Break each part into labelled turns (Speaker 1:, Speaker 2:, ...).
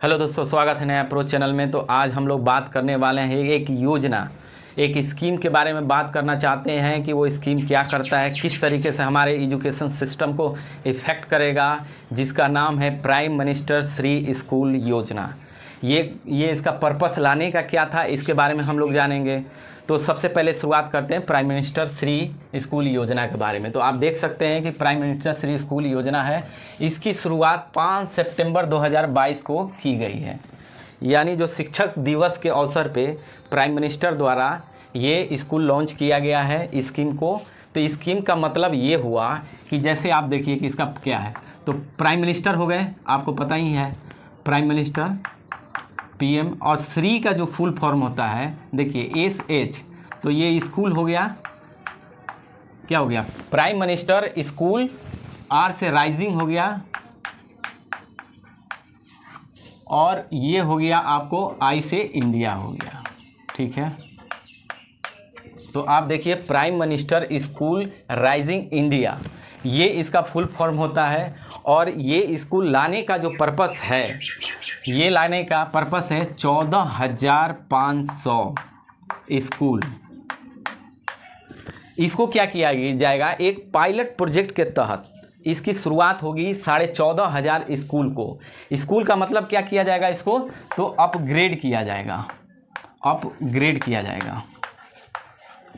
Speaker 1: Hello दोस्तों, स्वागत है नया प्रो चैनल में। तो आज हम लोग बात करने वाले हैं एक योजना, एक स्कीम के बारे में बात करना चाहते हैं कि वो स्कीम क्या करता है, किस तरीके से हमारे एजुकेशन सिस्टम को इफ़ेक्ट करेगा, जिसका नाम है प्राइम मिनिस्टर श्री स्कूल योजना। ये इसका पर्पस लाने का क्या था, इसके बारे में हम लोग जानेंगे। तो सबसे पहले शुरुआत करते हैं प्राइम मिनिस्टर श्री स्कूल योजना के बारे में। तो आप देख सकते हैं कि प्राइम मिनिस्टर श्री स्कूल योजना है, इसकी शुरुआत 5 सितंबर 2022 को की गई है। यानी जो शिक्षक दिवस के अवसर पे प्राइम मिनिस्टर द्वारा ये स्कूल लॉन्च किया गया है स्कीम को। तो स्कीम का मतलब ये हुआ कि जैसे आप देखिए कि इसका क्या है। तो प्राइम मिनिस्टर हो गए, आपको पता ही है, प्राइम मिनिस्टर पीएम, और श्री का जो फुल फॉर्म होता है देखिए SH, तो ये स्कूल हो गया, क्या हो गया, प्राइम मिनिस्टर स्कूल, R से राइजिंग हो गया, और ये हो गया आपको I से इंडिया हो गया। ठीक है, तो आप देखिए prime minister school rising India, ये इसका फुल फॉर्म होता है। और ये स्कूल लाने का जो पर्पस है, ये लाने का पर्पस है 14,500 स्कूल। इसको क्या किया जाएगा, एक पायलट प्रोजेक्ट के तहत इसकी शुरुआत होगी 14,500 स्कूल को। स्कूल का मतलब क्या किया जाएगा, इसको तो अपग्रेड किया जाएगा, अपग्रेड किया जाएगा,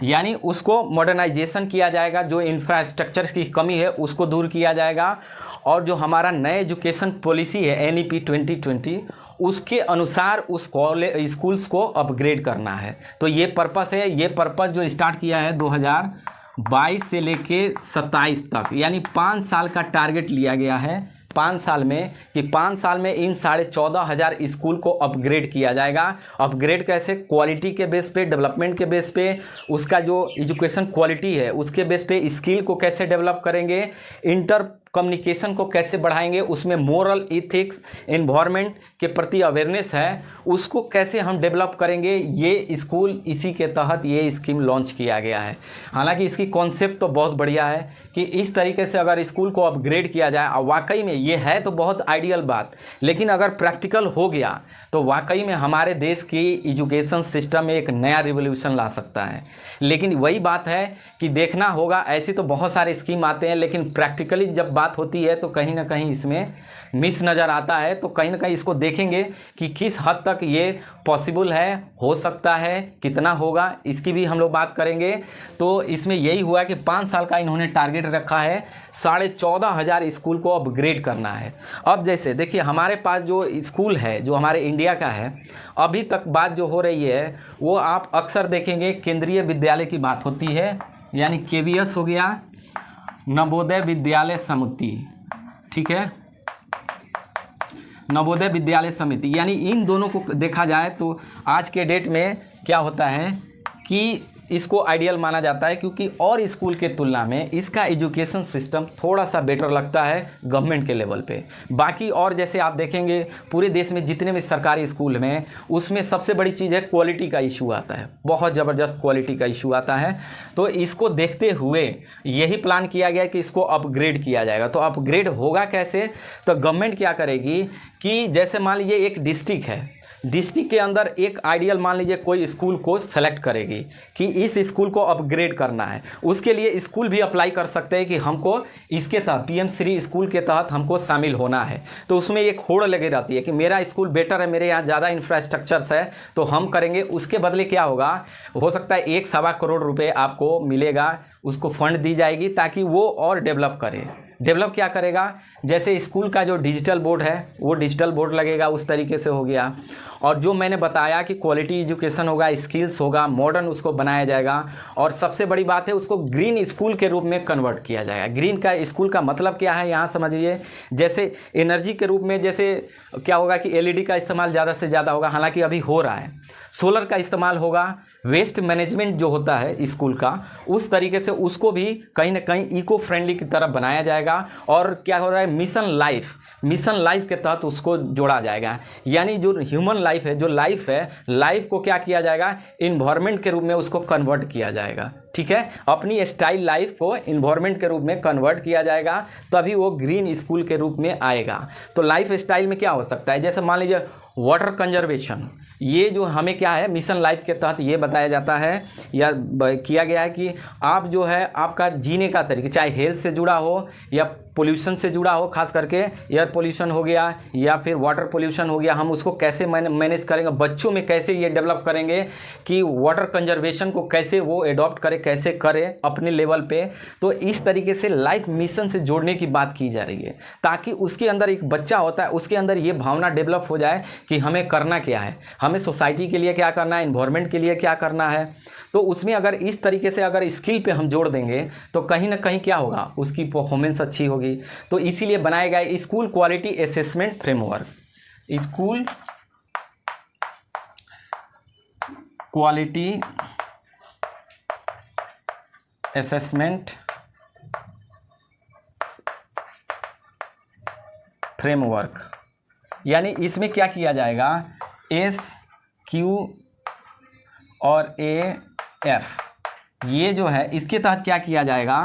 Speaker 1: यानी उसको मॉडर्नाइजेशन किया जाएगा। जो इंफ्रास्ट्रक्चर की कमी है उसको दूर किया जाएगा, और जो हमारा नए एजुकेशन पॉलिसी है NEP 2020, उसके अनुसार उस स्कूल्स को अपग्रेड करना है। तो ये पर्पस है। ये पर्पस जो स्टार्ट किया है 2022 से लेके 27 तक, यानी 5 साल का टारगेट लिया गया है 5 साल में, कि 5 साल में इन 14,500 स्कूल को अपग्रेड किया जाएगा। अपग्रेड कैसे, क्वालिटी के बेस पे, डेवलपमेंट के बेस पे, उसका जो एजुकेशन क्वालिटी है उसके बेस पे स्किल को कैसे डेवलप करेंगे, इंटर कम्युनिकेशन को कैसे बढ़ाएंगे, उसमें मोरल इथिक्स, एनवायरनमेंट के प्रति अवेयरनेस है, उसको कैसे हम डेवलप करेंगे। ये स्कूल, इसी के तहत ये स्कीम लॉन्च किया गया है। हालांकि इसकी कॉन्सेप्ट तो बहुत बढ़िया है कि इस तरीके से अगर स्कूल को अपग्रेड किया जाए, और वाकई में ये है तो बहुत आइडियल बात, लेकिन अगर प्रैक्टिकल हो गया तो वाकई में हमारे देश की एजुकेशन सिस्टम में एक नया रिवोल्यूशन ला सकता है। लेकिन वही बात है कि देखना होगा, ऐसी तो बहुत सारे स्कीम आते हैं, लेकिन प्रैक्टिकली जब बात होती है तो कहीं ना कहीं इसमें मिस नज़र आता है। तो कहीं ना कहीं इसको देखेंगे कि किस हद तक ये पॉसिबल है, हो सकता है, कितना होगा, इसकी भी हम लोग बात करेंगे। तो इसमें यही हुआ कि 5 साल का इन्होंने टारगेट रखा है, 14,500 स्कूल को अपग्रेड करना है। अब जैसे देखिए हमारे पास जो स्कूल है, जो हमारे इंडिया का है, अभी तक बात जो हो रही है वो आप अक्सर देखेंगे केंद्रीय विद्यालय की बात होती है, यानी KVS हो गया, नवोदय विद्यालय समिति। ठीक है, नवोदय विद्यालय समिति, यानी इन दोनों को देखा जाए तो आज के डेट में क्या होता है कि इसको आइडियल माना जाता है, क्योंकि और स्कूल के तुलना में इसका एजुकेशन सिस्टम थोड़ा सा बेटर लगता है गवर्नमेंट के लेवल पे। बाकी और जैसे आप देखेंगे पूरे देश में जितने भी सरकारी स्कूल में, उसमें सबसे बड़ी चीज़ है क्वालिटी का इशू आता है, बहुत ज़बरदस्त क्वालिटी का इशू आता है। तो इसको देखते हुए यही प्लान किया गया कि इसको अपग्रेड किया जाएगा। तो अपग्रेड होगा कैसे, तो गवर्नमेंट क्या करेगी कि जैसे मान लीजिए एक डिस्ट्रिक्ट है, डिस्ट्रिक्ट के अंदर एक आइडियल मान लीजिए कोई स्कूल को सेलेक्ट करेगी कि इस स्कूल को अपग्रेड करना है। उसके लिए स्कूल भी अप्लाई कर सकते हैं कि हमको इसके तहत PM श्री स्कूल के तहत हमको शामिल होना है। तो उसमें एक होड़ लगी रहती है कि मेरा स्कूल बेटर है, मेरे यहाँ ज़्यादा इंफ्रास्ट्रक्चर्स है, तो हम करेंगे। उसके बदले क्या होगा, हो सकता है 1-1.25 करोड़ रुपये आपको मिलेगा, उसको फंड दी जाएगी ताकि वो और डेवलप करे। डेवलप क्या करेगा, जैसे स्कूल का जो डिजिटल बोर्ड है वो डिजिटल बोर्ड लगेगा, उस तरीके से हो गया। और जो मैंने बताया कि क्वालिटी एजुकेशन होगा, स्किल्स होगा, मॉडर्न उसको बनाया जाएगा। और सबसे बड़ी बात है, उसको ग्रीन स्कूल के रूप में कन्वर्ट किया जाएगा। ग्रीन का स्कूल का मतलब क्या है, यहाँ समझिए, जैसे एनर्जी के रूप में, जैसे क्या होगा कि LED का इस्तेमाल ज़्यादा से ज़्यादा होगा, हालांकि अभी हो रहा है। सोलर का इस्तेमाल होगा, वेस्ट मैनेजमेंट जो होता है स्कूल का उस तरीके से उसको भी कहीं ना कहीं इको फ्रेंडली की तरफ बनाया जाएगा। और क्या हो रहा है, मिशन लाइफ के तहत उसको जोड़ा जाएगा। यानी जो ह्यूमन लाइफ है, जो लाइफ है, लाइफ को क्या किया जाएगा, इन्वायरमेंट के रूप में उसको कन्वर्ट किया जाएगा। ठीक है, अपनी स्टाइल लाइफ को इन्वायरमेंट के रूप में कन्वर्ट किया जाएगा, तभी वो ग्रीन स्कूल के रूप में आएगा। तो लाइफ स्टाइल में क्या हो सकता है, जैसे मान लीजिए वाटर कंजर्वेशन, ये जो हमें क्या है मिशन लाइफ के तहत ये बताया जाता है या किया गया है कि आप जो है आपका जीने का तरीका, चाहे हेल्थ से जुड़ा हो या पोल्यूशन से जुड़ा हो, खास करके एयर पोल्यूशन हो गया या फिर वाटर पोल्यूशन हो गया, हम उसको कैसे मैनेज करेंगे, बच्चों में कैसे ये डेवलप करेंगे कि वाटर कंजर्वेशन को कैसे वो एडॉप्ट करे, कैसे करे अपने लेवल पे। तो इस तरीके से लाइफ मिशन से जोड़ने की बात की जा रही है, ताकि उसके अंदर एक बच्चा होता है, उसके अंदर ये भावना डेवलप हो जाए कि हमें करना क्या है, हमें सोसाइटी के लिए क्या करना है, एनवायरनमेंट के लिए क्या करना है। तो उसमें अगर इस तरीके से अगर स्किल पे हम जोड़ देंगे तो कहीं ना कहीं क्या होगा, उसकी परफॉर्मेंस अच्छी होगी। तो इसीलिए बनाया गया school quality assessment framework, school quality assessment framework. यानी इसमें क्या किया जाएगा, SQ और AF ये जो है इसके तहत क्या किया जाएगा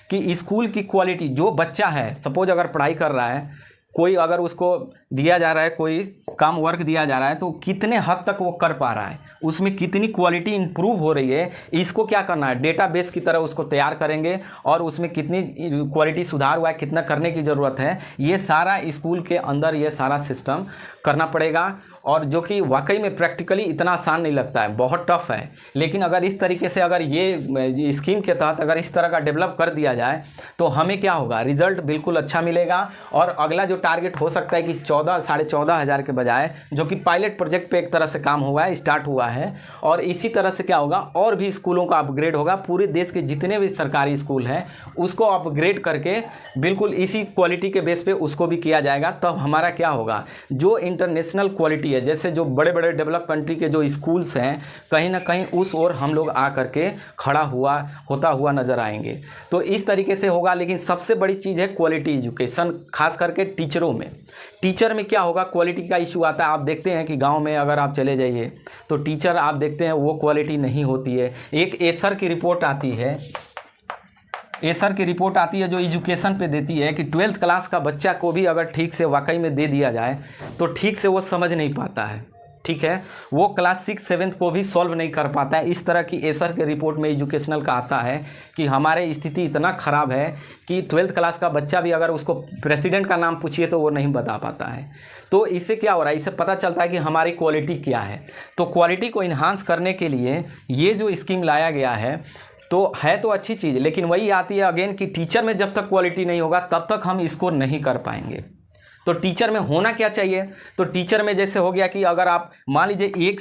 Speaker 1: कि स्कूल की क्वालिटी, जो बच्चा है सपोज अगर पढ़ाई कर रहा है, कोई अगर उसको दिया जा रहा है, कोई काम वर्क दिया जा रहा है, तो कितने हद तक वो कर पा रहा है, उसमें कितनी क्वालिटी इंप्रूव हो रही है, इसको क्या करना है, डेटाबेस की तरह उसको तैयार करेंगे और उसमें कितनी क्वालिटी सुधार हुआ है, कितना करने की ज़रूरत है, ये सारा स्कूल के अंदर ये सारा सिस्टम करना पड़ेगा। और जो कि वाकई में प्रैक्टिकली इतना आसान नहीं लगता है, बहुत टफ है। लेकिन अगर इस तरीके से अगर ये स्कीम के तहत अगर इस तरह का डेवलप कर दिया जाए तो हमें क्या होगा, रिजल्ट बिल्कुल अच्छा मिलेगा। और अगला जो टारगेट हो सकता है कि 14,500 के बजाय, जो कि पायलट प्रोजेक्ट पे एक तरह से काम हुआ है, स्टार्ट हुआ है, और इसी तरह से क्या होगा और भी स्कूलों का अपग्रेड होगा। पूरे देश के जितने भी सरकारी स्कूल हैं उसको अपग्रेड करके बिल्कुल इसी क्वालिटी के बेस पे उसको भी किया जाएगा। तब हमारा क्या होगा, जो इंटरनेशनल क्वालिटी है, जैसे जो बड़े बड़े डेवलप कंट्री के जो स्कूल्स हैं, कहीं ना कहीं उस ओर हम लोग आ करके खड़ा होता हुआ नज़र आएंगे। तो इस तरीके से होगा। लेकिन सबसे बड़ी चीज़ है क्वालिटी एजुकेशन, खास करके टीचरों में। टीचर में क्या होगा, क्वालिटी का इशू आता है। आप देखते हैं कि गांव में अगर आप चले जाइए तो टीचर आप देखते हैं वो क्वालिटी नहीं होती है। एक एसर की रिपोर्ट आती है, एसर की रिपोर्ट आती है जो एजुकेशन पे देती है कि 12th क्लास का बच्चा को भी अगर ठीक से वाकई में दे दिया जाए तो ठीक से वो समझ नहीं पाता है। ठीक है, वो क्लास 6, 7 को भी सॉल्व नहीं कर पाता है। इस तरह की एसर के रिपोर्ट में एजुकेशनल का आता है कि हमारे स्थिति इतना ख़राब है कि 12th क्लास का बच्चा भी अगर उसको प्रेसिडेंट का नाम पूछिए तो वो नहीं बता पाता है। तो इससे क्या हो रहा है, इससे पता चलता है कि हमारी क्वालिटी क्या है। तो क्वालिटी को इन्हांस करने के लिए ये जो स्कीम लाया गया है तो है तो अच्छी चीज़, लेकिन वही आती है अगेन कि टीचर में जब तक क्वालिटी नहीं होगा तब तक हम इसको नहीं कर पाएंगे। तो टीचर में होना क्या चाहिए, तो टीचर में जैसे हो गया कि अगर आप मान लीजिए एक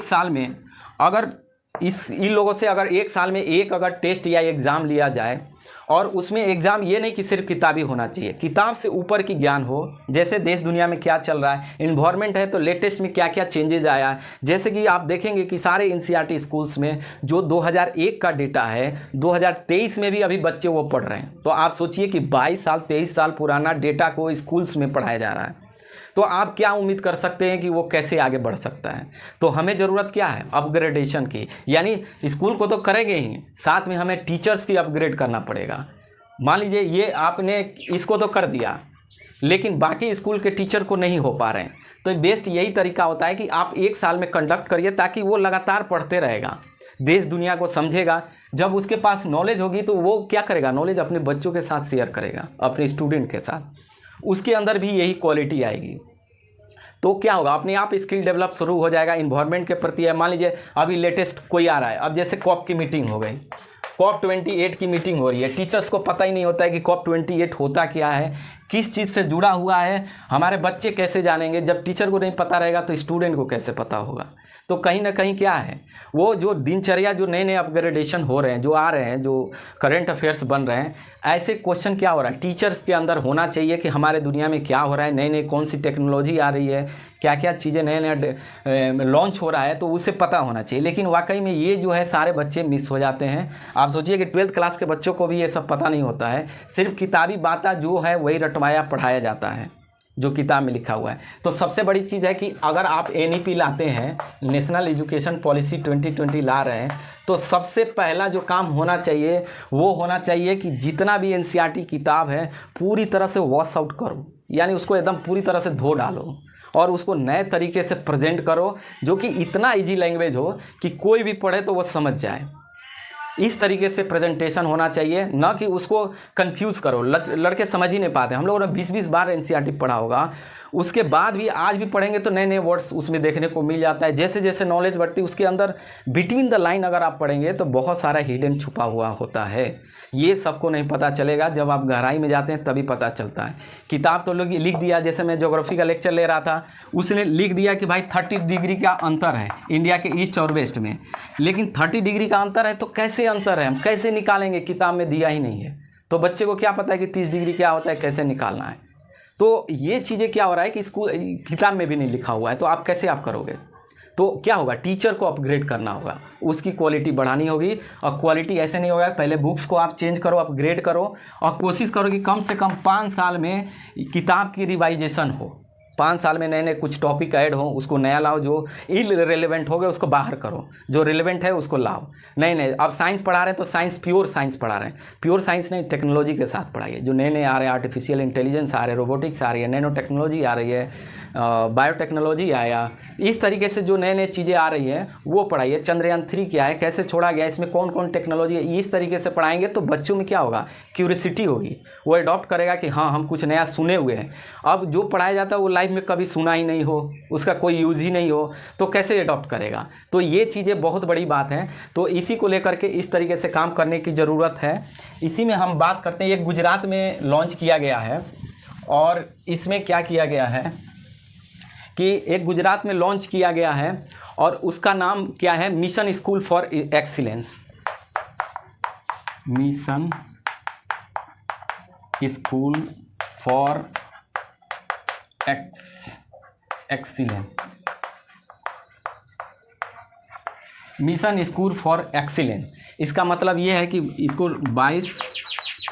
Speaker 1: साल में अगर इन लोगों से अगर एक साल में एक अगर टेस्ट या एग्ज़ाम लिया जाए, और उसमें एग्ज़ाम ये नहीं कि सिर्फ किताबी होना चाहिए, किताब से ऊपर की ज्ञान हो, जैसे देश दुनिया में क्या चल रहा है, इन्वायरमेंट है तो लेटेस्ट में क्या क्या चेंजेज आया है। जैसे कि आप देखेंगे कि सारे एनसीईआरटी स्कूल्स में जो 2001 का डेटा है 2023 में भी अभी बच्चे वो पढ़ रहे हैं। तो आप सोचिए कि 22 साल 23 साल पुराना डेटा को स्कूल्स में पढ़ाया जा रहा है, तो आप क्या उम्मीद कर सकते हैं कि वो कैसे आगे बढ़ सकता है। तो हमें ज़रूरत क्या है, अपग्रेडेशन की। यानी स्कूल को तो करेंगे ही, साथ में हमें टीचर्स की अपग्रेड करना पड़ेगा। मान लीजिए ये आपने इसको तो कर दिया लेकिन बाकी स्कूल के टीचर को नहीं हो पा रहे हैं, तो बेस्ट यही तरीका होता है कि आप एक साल में कंडक्ट करिए ताकि वो लगातार पढ़ते रहेगा, देश दुनिया को समझेगा। जब उसके पास नॉलेज होगी तो वो क्या करेगा, नॉलेज अपने बच्चों के साथ शेयर करेगा, अपने स्टूडेंट के साथ, उसके अंदर भी यही क्वालिटी आएगी। तो क्या होगा, अपने आप स्किल डेवलप शुरू हो जाएगा इन्वायरमेंट के प्रति। मान लीजिए अभी लेटेस्ट कोई आ रहा है, अब जैसे कॉप की मीटिंग हो गई, COP28 की मीटिंग हो रही है, टीचर्स को पता ही नहीं होता है कि COP28 होता क्या है, किस चीज़ से जुड़ा हुआ है, हमारे बच्चे कैसे जानेंगे। जब टीचर को नहीं पता रहेगा तो स्टूडेंट को कैसे पता होगा। तो कहीं ना कहीं क्या है, वो जो दिनचर्या, जो नए नए अपग्रेडेशन हो रहे हैं, जो आ रहे हैं, जो करंट अफेयर्स बन रहे हैं, ऐसे क्वेश्चन क्या हो रहा है, टीचर्स के अंदर होना चाहिए कि हमारे दुनिया में क्या हो रहा है, नई नई कौन सी टेक्नोलॉजी आ रही है, क्या क्या चीज़ें नए नए लॉन्च हो रहा है, तो उसे पता होना चाहिए। लेकिन वाकई में ये जो है सारे बच्चे मिस हो जाते हैं। आप सोचिए कि 12th क्लास के बच्चों को भी ये सब पता नहीं होता है, सिर्फ किताबी बातें जो है वही रटवाया पढ़ाया जाता है जो किताब में लिखा हुआ है। तो सबसे बड़ी चीज़ है कि अगर आप NEP लाते हैं, नेशनल एजुकेशन पॉलिसी 2020 ला रहे हैं, तो सबसे पहला जो काम होना चाहिए वो होना चाहिए कि जितना भी NCERT किताब है पूरी तरह से वॉश आउट करो, यानी उसको एकदम पूरी तरह से धो डालो और उसको नए तरीके से प्रेजेंट करो, जो कि इतना ईजी लैंग्वेज हो कि कोई भी पढ़े तो वो समझ जाए। इस तरीके से प्रेजेंटेशन होना चाहिए, न कि उसको कंफ्यूज करो। लड़के समझ ही नहीं पाते। हम लोगों ने 20-20 बार NCERT पढ़ा होगा, उसके बाद भी आज भी पढ़ेंगे तो नए नए वर्ड्स उसमें देखने को मिल जाता है। जैसे जैसे नॉलेज बढ़ती है उसके अंदर बिटवीन द लाइन अगर आप पढ़ेंगे तो बहुत सारा हिडन छुपा हुआ होता है। ये सबको नहीं पता चलेगा, जब आप गहराई में जाते हैं तभी पता चलता है। किताब तो लोग लिख दिया, जैसे मैं ज्योग्राफी का लेक्चर ले रहा था, उसने लिख दिया कि भाई 30 डिग्री का अंतर है इंडिया के ईस्ट और वेस्ट में। लेकिन 30 डिग्री का अंतर है तो कैसे अंतर है, हम कैसे निकालेंगे, किताब में दिया ही नहीं है। तो बच्चे को क्या पता है कि 30 डिग्री क्या होता है, कैसे निकालना है। तो ये चीज़ें क्या हो रहा है कि स्कूल किताब में भी नहीं लिखा हुआ है, तो आप कैसे आप करोगे। तो क्या होगा, टीचर को अपग्रेड करना होगा, उसकी क्वालिटी बढ़ानी होगी। और क्वालिटी ऐसे नहीं होगा, पहले बुक्स को आप चेंज करो, अपग्रेड करो और कोशिश करो कि कम से कम 5 साल में किताब की रिवाइजेशन हो। 5 साल में नए नए कुछ टॉपिक ऐड हो, उसको नया लाओ। जो इरेलेवेंट हो गए उसको बाहर करो, जो रिलेवेंट है उसको लाओ। नहीं अब साइंस पढ़ा रहे हैं तो साइंस प्योर साइंस पढ़ा रहे हैं, प्योर साइंस नहीं, टेक्नोलॉजी के साथ पढ़ाइए। जो नए नए आ रहे हैं, आर्टिफिशियल इंटेलिजेंस आ रहे हैं, रोबोटिक्स आ रही है, नैनो टेक्नोलॉजी आ रही है, बायोटेक्नोलॉजी आया, इस तरीके से जो नए नए चीज़ें आ रही हैं वो पढ़ाइए। चंद्रयान 3 क्या है, कैसे छोड़ा गया, इसमें कौन कौन टेक्नोलॉजी है, इस तरीके से पढ़ाएंगे तो बच्चों में क्या होगा, क्यूरियोसिटी होगी। वो अडॉप्ट करेगा कि हाँ हम कुछ नया सुने हुए हैं। अब जो पढ़ाया जाता है वो लाइफ में कभी सुना ही नहीं हो, उसका कोई यूज़ ही नहीं हो, तो कैसे अडॉप्ट करेगा। तो ये चीज़ें बहुत बड़ी बात है। तो इसी को लेकर के इस तरीके से काम करने की ज़रूरत है। इसी में हम बात करते हैं, ये गुजरात में लॉन्च किया गया है और इसमें क्या किया गया है कि एक गुजरात में लॉन्च किया गया है और उसका नाम क्या है, mission school for excellence. Mission school for excellence, mission school for excellence. इसका मतलब ये है कि इसको 22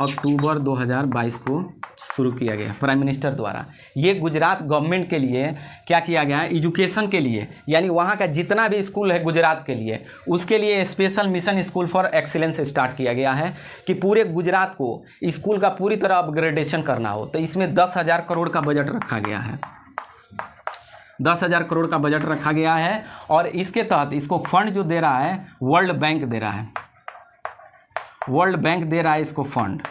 Speaker 1: अक्टूबर 2022 को शुरू किया गया प्राइम मिनिस्टर द्वारा। ये गुजरात गवर्नमेंट के लिए क्या किया गया है, एजुकेशन के लिए, यानी वहाँ का जितना भी स्कूल है गुजरात के लिए, उसके लिए special mission school for excellence start किया गया है कि पूरे गुजरात को स्कूल का पूरी तरह अपग्रेडेशन करना हो। तो इसमें 10,000 करोड़ का बजट रखा गया है, 10,000 करोड़ का बजट रखा गया है। और इसके तहत इसको फंड जो दे रहा है वर्ल्ड बैंक दे रहा है, वर्ल्ड बैंक दे रहा है इसको फंड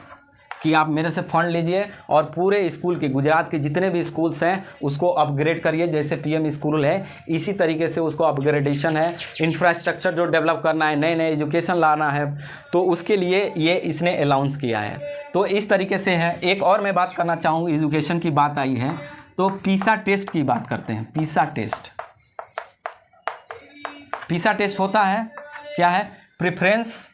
Speaker 1: कि आप मेरे से फंड लीजिए और पूरे स्कूल के, गुजरात के जितने भी स्कूल्स हैं उसको अपग्रेड करिए। जैसे PM स्कूल है इसी तरीके से उसको अपग्रेडेशन है, इंफ्रास्ट्रक्चर जो डेवलप करना है, नए नए एजुकेशन लाना है, तो उसके लिए ये इसने अनाउंस किया है। तो इस तरीके से है। एक और मैं बात करना चाहूँगा, एजुकेशन की बात आई है तो PISA टेस्ट की बात करते हैं। PISA टेस्ट, PISA टेस्ट होता है क्या है, preference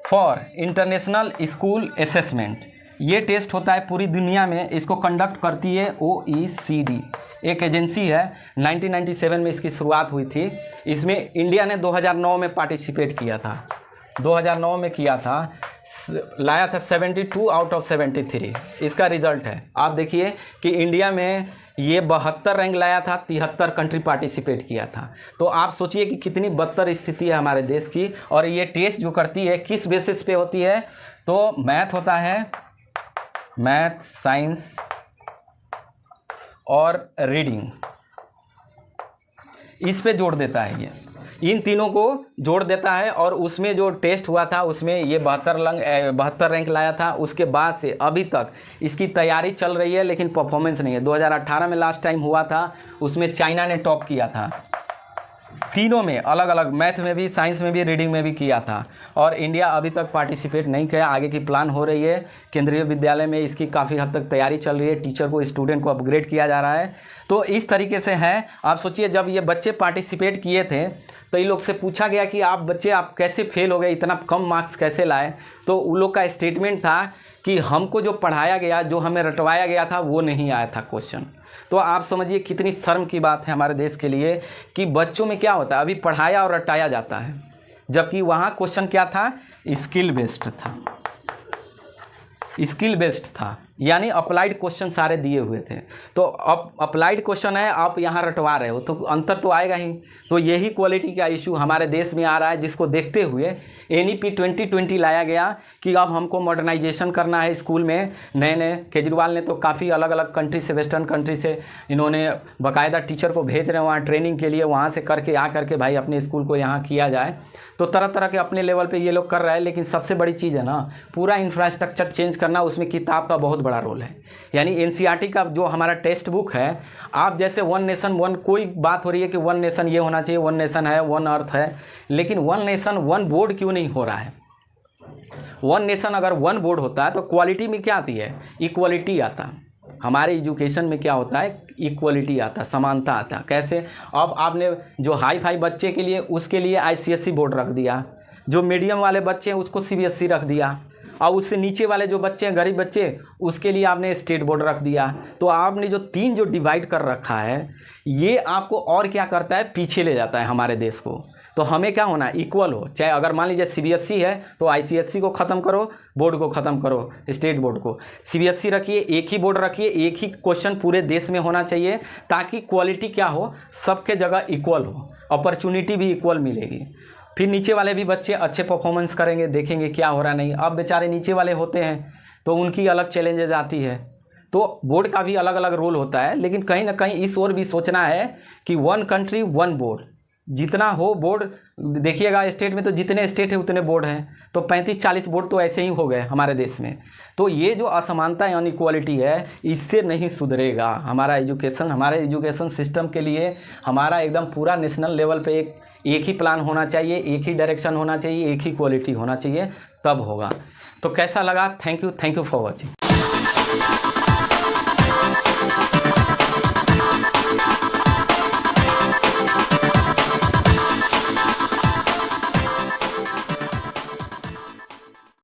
Speaker 1: for international school assessment. ये टेस्ट होता है पूरी दुनिया में, इसको कंडक्ट करती है OECD, एक एजेंसी है। 1997 में इसकी शुरुआत हुई थी। इसमें इंडिया ने 2009 में पार्टिसिपेट किया था, 2009 में किया था, लाया था 72 आउट ऑफ 73 इसका रिजल्ट है। आप देखिए कि इंडिया में ये 72 रैंक लाया था, 73 कंट्री पार्टिसिपेट किया था। तो आप सोचिए कि कितनी बदतर स्थिति है हमारे देश की। और ये टेस्ट जो करती है किस बेसिस पे होती है, तो मैथ होता है, मैथ, साइंस और रीडिंग, इस पे जोड़ देता है। ये इन तीनों को जोड़ देता है। और उसमें जो टेस्ट हुआ था उसमें ये 72 रैंक लाया था। उसके बाद से अभी तक इसकी तैयारी चल रही है लेकिन परफॉर्मेंस नहीं है। 2018 में लास्ट टाइम हुआ था, उसमें चाइना ने टॉप किया था। तीनों में अलग अलग, मैथ में भी, साइंस में भी, रीडिंग में भी किया था। और इंडिया अभी तक पार्टिसिपेट नहीं किया, आगे की प्लान हो रही है। केंद्रीय विद्यालय में इसकी काफ़ी हद तक तैयारी चल रही है, टीचर को, स्टूडेंट को अपग्रेड किया जा रहा है। तो इस तरीके से है। आप सोचिए जब ये बच्चे पार्टिसिपेट किए थे तो इन लोग से पूछा गया कि आप बच्चे आप कैसे फेल हो गए, इतना कम मार्क्स कैसे लाए। तो उन लोग का स्टेटमेंट था कि हमको जो पढ़ाया गया, जो हमें रटवाया गया था, वो नहीं आया था क्वेश्चन। तो आप समझिए कितनी शर्म की बात है हमारे देश के लिए कि बच्चों में क्या होता है, अभी पढ़ाया और रटाया जाता है, जबकि वहाँ क्वेश्चन क्या था, स्किल बेस्ड था, स्किल बेस्ड था, यानी अप्लाइड क्वेश्चन सारे दिए हुए थे। तो अब अप्लाइड क्वेश्चन है, आप यहाँ रटवा रहे हो, तो अंतर तो आएगा ही। तो यही क्वालिटी का इशू हमारे देश में आ रहा है, जिसको देखते हुए NEP 2020 लाया गया कि अब हमको मॉडर्नाइजेशन करना है स्कूल में। नए नए केजरीवाल ने तो काफ़ी अलग अलग कंट्री से, वेस्टर्न कंट्री से इन्होंने बाकायदा टीचर को भेज रहे हैं वहाँ ट्रेनिंग के लिए, वहाँ से करके आ करके भाई अपने स्कूल को यहाँ किया जाए। तो तरह तरह के अपने लेवल पे ये लोग कर रहे हैं। लेकिन सबसे बड़ी चीज़ है ना, पूरा इंफ्रास्ट्रक्चर चेंज करना, उसमें किताब का बहुत बड़ा रोल है। यानी NCERT का जो हमारा टेक्स्ट बुक है, आप जैसे वन नेशन वन, कोई बात हो रही है कि वन नेशन ये होना चाहिए, वन नेशन है, वन अर्थ है, लेकिन वन नेशन वन बोर्ड क्यों नहीं हो रहा है? वन नेशन अगर वन बोर्ड होता है तो क्वालिटी में क्या आती है, इक्वलिटी आता। हमारे एजुकेशन में क्या होता है, इक्वलिटी आता, समानता आता। कैसे? अब आपने जो हाई फाई बच्चे के लिए, उसके लिए ICSE बोर्ड रख दिया, जो मीडियम वाले बच्चे हैं उसको CBSE रख दिया, और उससे नीचे वाले जो बच्चे हैं, गरीब बच्चे, उसके लिए आपने स्टेट बोर्ड रख दिया। तो आपने जो तीन जो डिवाइड कर रखा है, ये आपको और क्या करता है, पीछे ले जाता है हमारे देश को। तो हमें क्या होना, इक्वल हो। चाहे अगर मान लीजिए CBSE है तो ICSE को ख़त्म करो, बोर्ड को ख़त्म करो, स्टेट बोर्ड को। CBSE रखिए, एक ही बोर्ड रखिए, एक ही क्वेश्चन पूरे देश में होना चाहिए, ताकि क्वालिटी क्या हो, सबके जगह इक्वल हो, अपॉर्चुनिटी भी इक्वल मिलेगी। फिर नीचे वाले भी बच्चे अच्छे परफॉर्मेंस करेंगे, देखेंगे क्या हो रहा नहीं। अब बेचारे नीचे वाले होते हैं तो उनकी अलग चैलेंजेस आती है। तो बोर्ड का भी अलग अलग रोल होता है, लेकिन कहीं ना कहीं इस ओर भी सोचना है कि वन कंट्री वन बोर्ड, जितना हो बोर्ड। देखिएगा स्टेट में तो जितने स्टेट है उतने बोर्ड हैं, तो 35-40 बोर्ड तो ऐसे ही हो गए हमारे देश में। तो ये जो असमानता यानी इक्वालिटी है, इससे नहीं सुधरेगा हमारा एजुकेशन। हमारे एजुकेशन सिस्टम के लिए हमारा एकदम पूरा नेशनल लेवल पे एक ही प्लान होना चाहिए, एक ही डायरेक्शन होना चाहिए, एक ही क्वालिटी होना चाहिए, तब होगा। तो कैसा लगा? Thank you for watching.